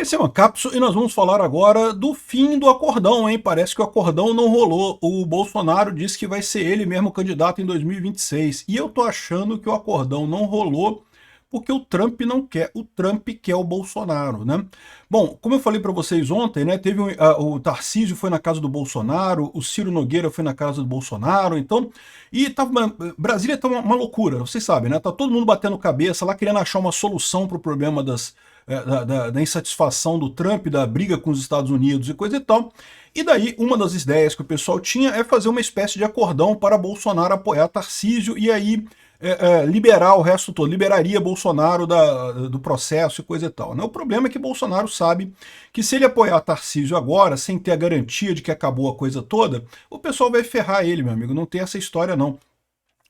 Esse é uma cápsula e nós vamos falar agora do fim do acordão, hein? Parece que o acordão não rolou. O Bolsonaro disse que vai ser ele mesmo candidato em 2026. E eu tô achando que o acordão não rolou porque o Trump não quer. O Trump quer o Bolsonaro, né? Bom, como eu falei para vocês ontem, né? Teve o Tarcísio foi na casa do Bolsonaro, o Ciro Nogueira foi na casa do Bolsonaro, então. E Brasília tá uma loucura, vocês sabem, né? Tá todo mundo batendo cabeça lá, querendo achar uma solução para o problema da insatisfação do Trump, da briga com os Estados Unidos e coisa e tal. E daí, uma das ideias que o pessoal tinha é fazer uma espécie de acordão para Bolsonaro apoiar Tarcísio e aí liberar o resto todo, liberaria Bolsonaro do processo e coisa e tal. Né? O problema é que Bolsonaro sabe que se ele apoiar Tarcísio agora, sem ter a garantia de que acabou a coisa toda, o pessoal vai ferrar ele, meu amigo. Não tem essa história, não.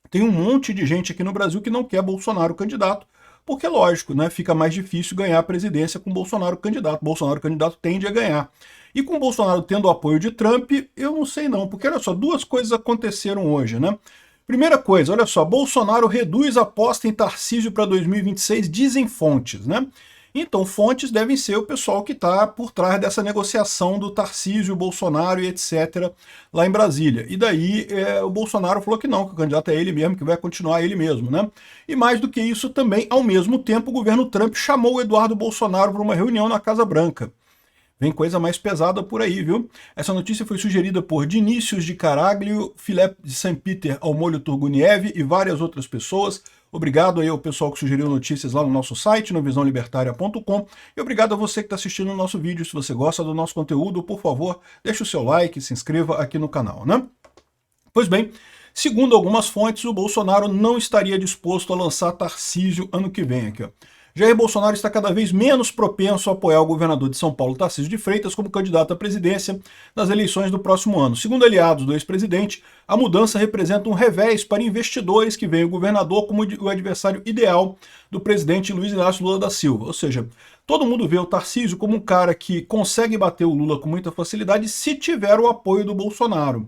Tem um monte de gente aqui no Brasil que não quer Bolsonaro candidato, porque, lógico, né, fica mais difícil ganhar a presidência com Bolsonaro candidato. Bolsonaro candidato tende a ganhar. E com Bolsonaro tendo o apoio de Trump, eu não sei não, porque olha só, duas coisas aconteceram hoje, né? Primeira coisa, olha só, Bolsonaro reduz a aposta em Tarcísio para 2026, dizem fontes, né? Então, fontes devem ser o pessoal que está por trás dessa negociação do Tarcísio, Bolsonaro e etc. lá em Brasília. E daí o Bolsonaro falou que não, que o candidato é ele mesmo, que vai continuar ele mesmo, né? E mais do que isso também, ao mesmo tempo, o governo Trump chamou o Eduardo Bolsonaro para uma reunião na Casa Branca. Vem coisa mais pesada por aí, viu? Essa notícia foi sugerida por Dinícius de Caraglio, Filé de Saint-Peter ao Molho Turguniev e várias outras pessoas. Obrigado aí ao pessoal que sugeriu notícias lá no nosso site, no visãolibertaria.com. E obrigado a você que está assistindo o nosso vídeo. Se você gosta do nosso conteúdo, por favor, deixe o seu like, se inscreva aqui no canal, né? Pois bem, segundo algumas fontes, o Bolsonaro não estaria disposto a lançar Tarcísio ano que vem aqui, ó. Jair Bolsonaro está cada vez menos propenso a apoiar o governador de São Paulo, Tarcísio de Freitas, como candidato à presidência nas eleições do próximo ano. Segundo aliados do ex-presidente, a mudança representa um revés para investidores que veem o governador como o adversário ideal do presidente Luiz Inácio Lula da Silva. Ou seja, todo mundo vê o Tarcísio como um cara que consegue bater o Lula com muita facilidade se tiver o apoio do Bolsonaro.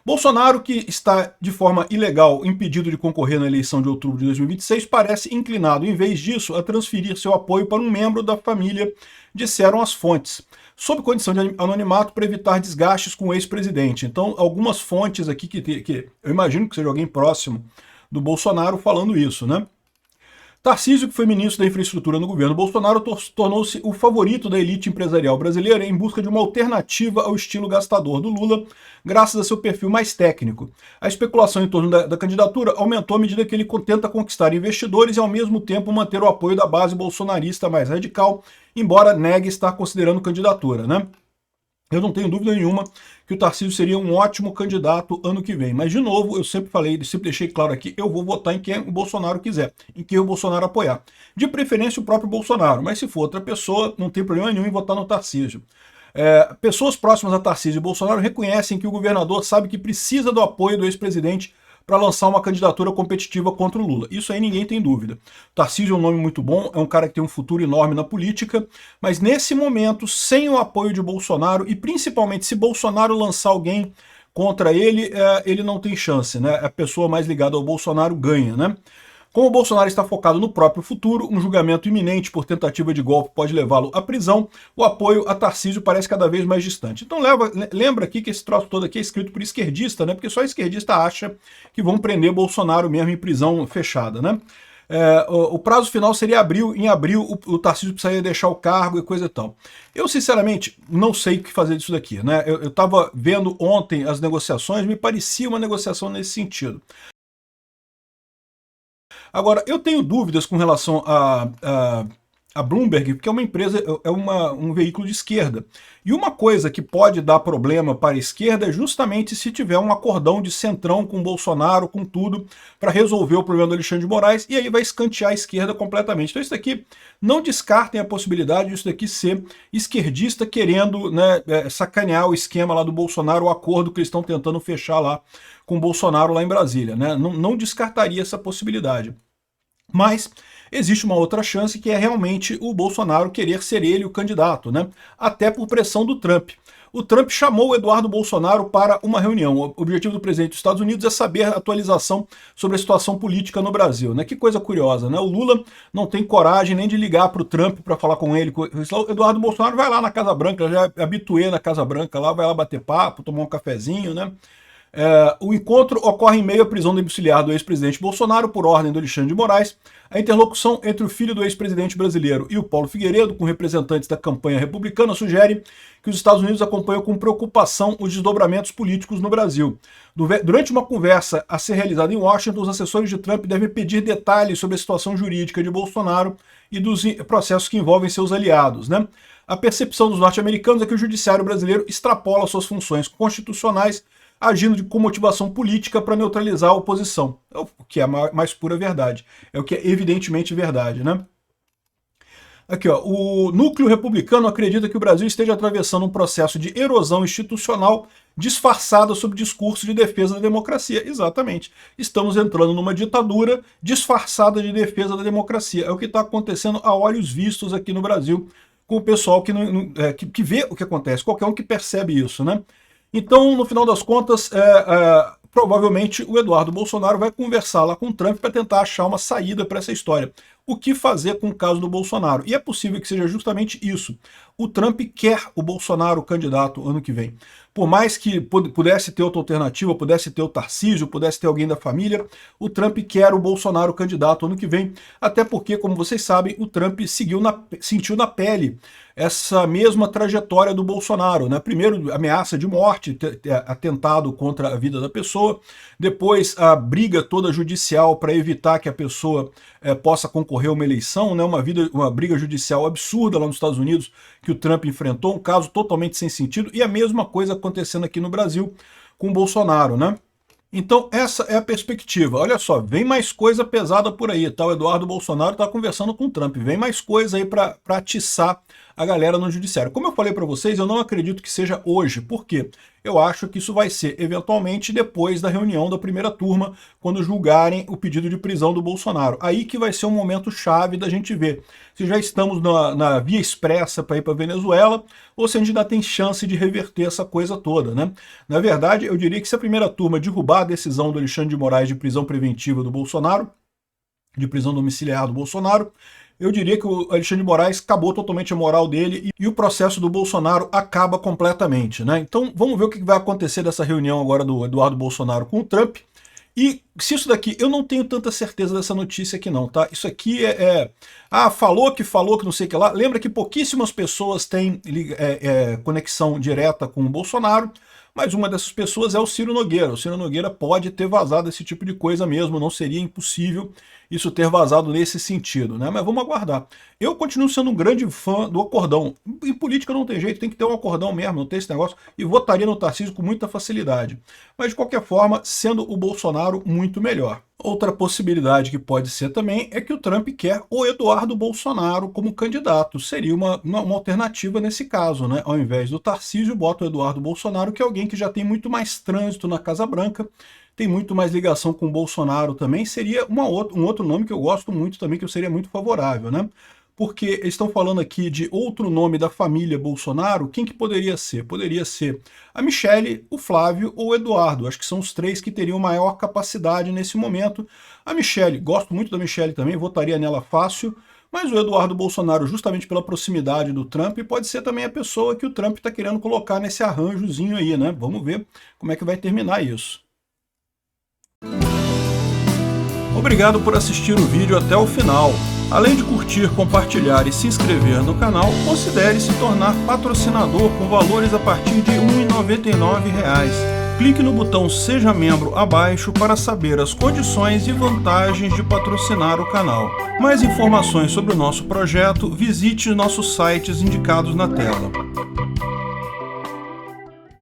Bolsonaro, que está de forma ilegal impedido de concorrer na eleição de outubro de 2026, parece inclinado, em vez disso, a transferir seu apoio para um membro da família, disseram as fontes, sob condição de anonimato para evitar desgastes com o ex-presidente. Então, algumas fontes aqui que eu imagino que seja alguém próximo do Bolsonaro falando isso, né? Tarcísio, que foi ministro da Infraestrutura no governo Bolsonaro, tornou-se o favorito da elite empresarial brasileira em busca de uma alternativa ao estilo gastador do Lula, graças a seu perfil mais técnico. A especulação em torno da candidatura aumentou à medida que ele tenta conquistar investidores e, ao mesmo tempo, manter o apoio da base bolsonarista mais radical, embora negue estar considerando candidatura, né? Eu não tenho dúvida nenhuma que o Tarcísio seria um ótimo candidato ano que vem. Mas, de novo, eu sempre falei, sempre deixei claro aqui, eu vou votar em quem o Bolsonaro quiser, em quem o Bolsonaro apoiar. De preferência o próprio Bolsonaro, mas se for outra pessoa, não tem problema nenhum em votar no Tarcísio. Pessoas próximas a Tarcísio e Bolsonaro reconhecem que o governador sabe que precisa do apoio do ex-presidente para lançar uma candidatura competitiva contra o Lula. Isso aí ninguém tem dúvida. Tarcísio é um nome muito bom, é um cara que tem um futuro enorme na política, mas nesse momento, sem o apoio de Bolsonaro, e principalmente se Bolsonaro lançar alguém contra ele, ele não tem chance, né? A pessoa mais ligada ao Bolsonaro ganha, né? Como o Bolsonaro está focado no próprio futuro, um julgamento iminente por tentativa de golpe pode levá-lo à prisão, o apoio a Tarcísio parece cada vez mais distante. Então lembra aqui que esse troço todo aqui é escrito por esquerdista, né? Porque só esquerdista acha que vão prender Bolsonaro mesmo em prisão fechada, né? O prazo final seria em abril, o Tarcísio precisaria deixar o cargo e coisa e tal. Eu, sinceramente, não sei o que fazer disso daqui, né? Eu estava vendo ontem as negociações, me parecia uma negociação nesse sentido. Agora, eu tenho dúvidas com relação a Bloomberg, porque é uma empresa, um veículo de esquerda. E uma coisa que pode dar problema para a esquerda é justamente se tiver um acordão de centrão com Bolsonaro, com tudo, para resolver o problema do Alexandre de Moraes, e aí vai escantear a esquerda completamente. Então isso daqui, não descartem a possibilidade disso daqui ser esquerdista querendo, né, sacanear o esquema lá do Bolsonaro, o acordo que eles estão tentando fechar lá com o Bolsonaro lá em Brasília, né? Não descartaria essa possibilidade. Mas existe uma outra chance, que é realmente o Bolsonaro querer ser ele o candidato, né? Até por pressão do Trump. O Trump chamou o Eduardo Bolsonaro para uma reunião. O objetivo do presidente dos Estados Unidos é saber a atualização sobre a situação política no Brasil, né? Que coisa curiosa, né? O Lula não tem coragem nem de ligar para o Trump para falar com ele. O Eduardo Bolsonaro vai lá na Casa Branca, já é habituê na Casa Branca, lá vai lá bater papo, tomar um cafezinho, né? O encontro ocorre em meio à prisão domiciliar do ex-presidente Bolsonaro por ordem do Alexandre de Moraes. A interlocução entre o filho do ex-presidente brasileiro e o Paulo Figueiredo, com representantes da campanha republicana, sugere que os Estados Unidos acompanham com preocupação os desdobramentos políticos no Brasil. Durante uma conversa a ser realizada em Washington, os assessores de Trump devem pedir detalhes sobre a situação jurídica de Bolsonaro e dos processos que envolvem seus aliados, né? A percepção dos norte-americanos é que o judiciário brasileiro extrapola suas funções constitucionais, agindo com motivação política para neutralizar a oposição. É o que é a mais pura verdade. É o que é evidentemente verdade, né? Aqui, ó, o núcleo republicano acredita que o Brasil esteja atravessando um processo de erosão institucional disfarçada sob discurso de defesa da democracia. Exatamente. Estamos entrando numa ditadura disfarçada de defesa da democracia. É o que está acontecendo a olhos vistos aqui no Brasil, com o pessoal que vê o que acontece, qualquer um que percebe isso, né? Então, no final das contas, provavelmente o Eduardo Bolsonaro vai conversar lá com o Trump para tentar achar uma saída para essa história. O que fazer com o caso do Bolsonaro? E é possível que seja justamente isso. O Trump quer o Bolsonaro candidato ano que vem. Por mais que pudesse ter outra alternativa, pudesse ter o Tarcísio, pudesse ter alguém da família, o Trump quer o Bolsonaro candidato ano que vem. Até porque, como vocês sabem, o Trump sentiu na pele essa mesma trajetória do Bolsonaro, né? Primeiro, ameaça de morte, atentado contra a vida da pessoa. Depois, a briga toda judicial para evitar que a pessoa possa concorrer a uma eleição, né? Uma briga judicial absurda lá nos Estados Unidos que o Trump enfrentou, um caso totalmente sem sentido, e a mesma coisa acontecendo aqui no Brasil com o Bolsonaro, né? Então essa é a perspectiva. Olha só, vem mais coisa pesada por aí, tá? O Eduardo Bolsonaro está conversando com o Trump, vem mais coisa aí para atiçar a galera no judiciário. Como eu falei para vocês, eu não acredito que seja hoje. Por quê? Eu acho que isso vai ser eventualmente depois da reunião da primeira turma, quando julgarem o pedido de prisão do Bolsonaro. Aí que vai ser um momento chave da gente ver se já estamos na via expressa para ir para a Venezuela ou se a gente ainda tem chance de reverter essa coisa toda, né? Na verdade, eu diria que se a primeira turma derrubar a decisão do Alexandre de Moraes de prisão preventiva do Bolsonaro, de prisão domiciliar do Bolsonaro, eu diria que o Alexandre de Moraes acabou totalmente a moral dele e o processo do Bolsonaro acaba completamente, né? Então vamos ver o que vai acontecer dessa reunião agora do Eduardo Bolsonaro com o Trump. E se isso daqui, eu não tenho tanta certeza dessa notícia aqui não, tá? Isso aqui falou que não sei o que lá. Lembra que pouquíssimas pessoas têm conexão direta com o Bolsonaro, mas uma dessas pessoas é o Ciro Nogueira. O Ciro Nogueira pode ter vazado esse tipo de coisa mesmo, não seria impossível isso ter vazado nesse sentido, né? Mas vamos aguardar. Eu continuo sendo um grande fã do acordão. Em política não tem jeito, tem que ter um acordão mesmo, não tem esse negócio, e votaria no Tarcísio com muita facilidade. Mas de qualquer forma, sendo o Bolsonaro muito melhor. Outra possibilidade que pode ser também é que o Trump quer o Eduardo Bolsonaro como candidato. Seria uma alternativa nesse caso, né? Ao invés do Tarcísio, bota o Eduardo Bolsonaro, que é alguém que já tem muito mais trânsito na Casa Branca, tem muito mais ligação com o Bolsonaro também. Seria um outro nome que eu gosto muito também, que eu seria muito favorável, né? Porque eles estão falando aqui de outro nome da família Bolsonaro. Quem que poderia ser? Poderia ser a Michelle, o Flávio ou o Eduardo. Acho que são os três que teriam maior capacidade nesse momento. A Michelle, gosto muito da Michelle também, votaria nela fácil. Mas o Eduardo Bolsonaro, justamente pela proximidade do Trump, pode ser também a pessoa que o Trump está querendo colocar nesse arranjozinho aí, né? Vamos ver como é que vai terminar isso. Obrigado por assistir o vídeo até o final. Além de curtir, compartilhar e se inscrever no canal, considere se tornar patrocinador com valores a partir de R$ 1,99. Clique no botão Seja Membro abaixo para saber as condições e vantagens de patrocinar o canal. Mais informações sobre o nosso projeto, visite nossos sites indicados na tela.